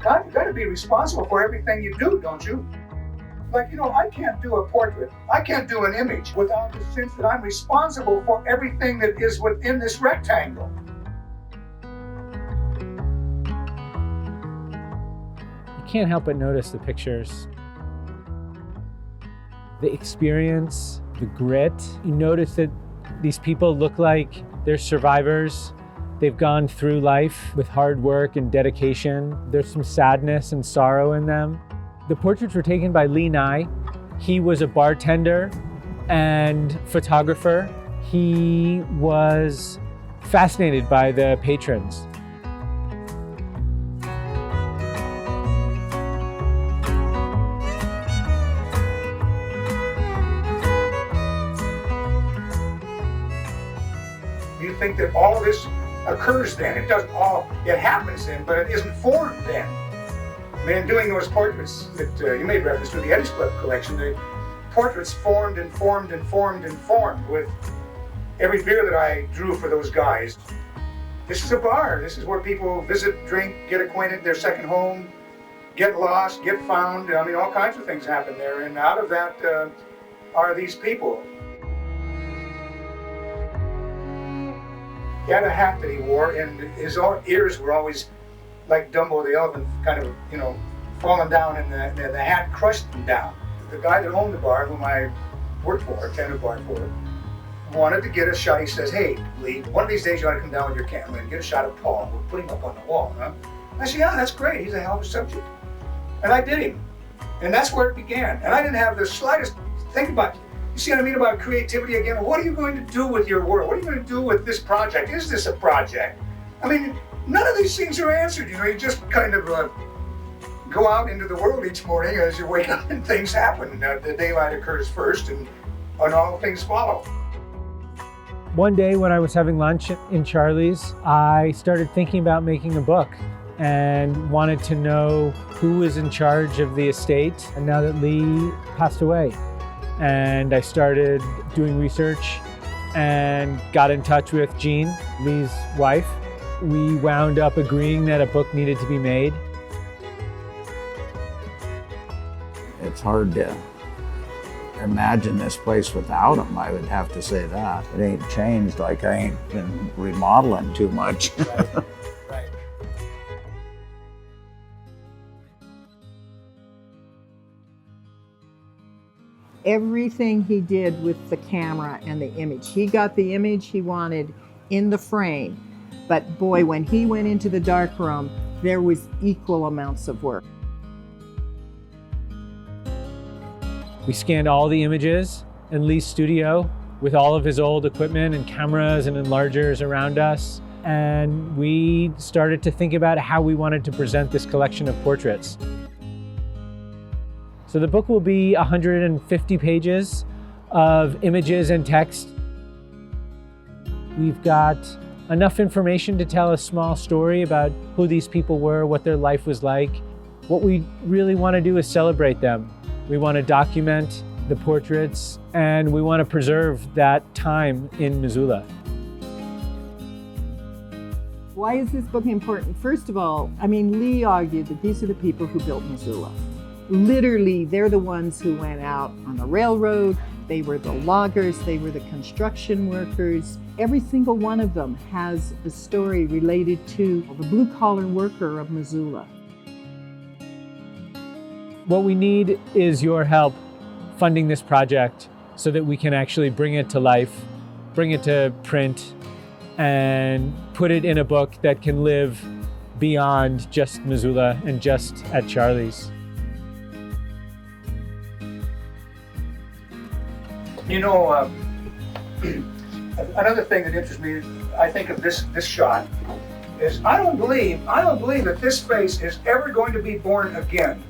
God, you got to be responsible for everything you do, don't you? Like, I can't do a portrait. I can't do an image without the sense that I'm responsible for everything that is within this rectangle. You can't help but notice the pictures. The experience, the grit. You notice that these people look like they're survivors. They've gone through life with hard work and dedication. There's some sadness and sorrow in them. The portraits were taken by Lee Nye. He was a bartender and photographer. He was fascinated by the patrons. You think that all of this occurs then. It happens then, but it isn't formed then. I mean, in doing those portraits that you made reference to, the Eddies Club collection, the portraits formed and formed and formed and formed with every beer that I drew for those guys. This is a bar. This is where people visit, drink, get acquainted, their second home, get lost, get found. I mean, all kinds of things happen there, and out of that are these people. He had a hat that he wore, and his ears were always like Dumbo the elephant, kind of, falling down, and the hat crushed him down. The guy that owned the bar, whom I worked for, attended the bar for, wanted to get a shot. He says, "Hey, Lee, one of these days you ought to come down with your camera and get a shot of Paul. We'll put him up on the wall, huh?" I said, "Yeah, that's great. He's a hell of a subject." And I did him. And that's where it began. And I didn't have the slightest, think about it. You see what I mean about creativity again? What are you going to do with your world? What are you going to do with this project? Is this a project? I mean, none of these things are answered. You just kind of go out into the world each morning as you wake up and things happen. The daylight occurs first and all things follow. One day when I was having lunch in Charlie's, I started thinking about making a book and wanted to know who was in charge of the estate and now that Lee passed away. And I started doing research and got in touch with Jean, Lee's wife. We wound up agreeing that a book needed to be made. It's hard to imagine this place without him, I would have to say that. It ain't changed, like I ain't been remodeling too much. Right. Everything he did with the camera and the image. He got the image he wanted in the frame, but boy, when he went into the darkroom, there was equal amounts of work. We scanned all the images in Lee's studio with all of his old equipment and cameras and enlargers around us. And we started to think about how we wanted to present this collection of portraits. So the book will be 150 pages of images and text. We've got enough information to tell a small story about who these people were, what their life was like. What we really want to do is celebrate them. We want to document the portraits and we want to preserve that time in Missoula. Why is this book important? First of all, Lee argued that these are the people who built Missoula. Literally, they're the ones who went out on the railroad. They were the loggers, they were the construction workers. Every single one of them has a story related to the blue-collar worker of Missoula. What we need is your help funding this project so that we can actually bring it to life, bring it to print, and put it in a book that can live beyond just Missoula and just at Charlie's. Another thing that interests me, I think of this shot, is I don't believe that this face is ever going to be born again.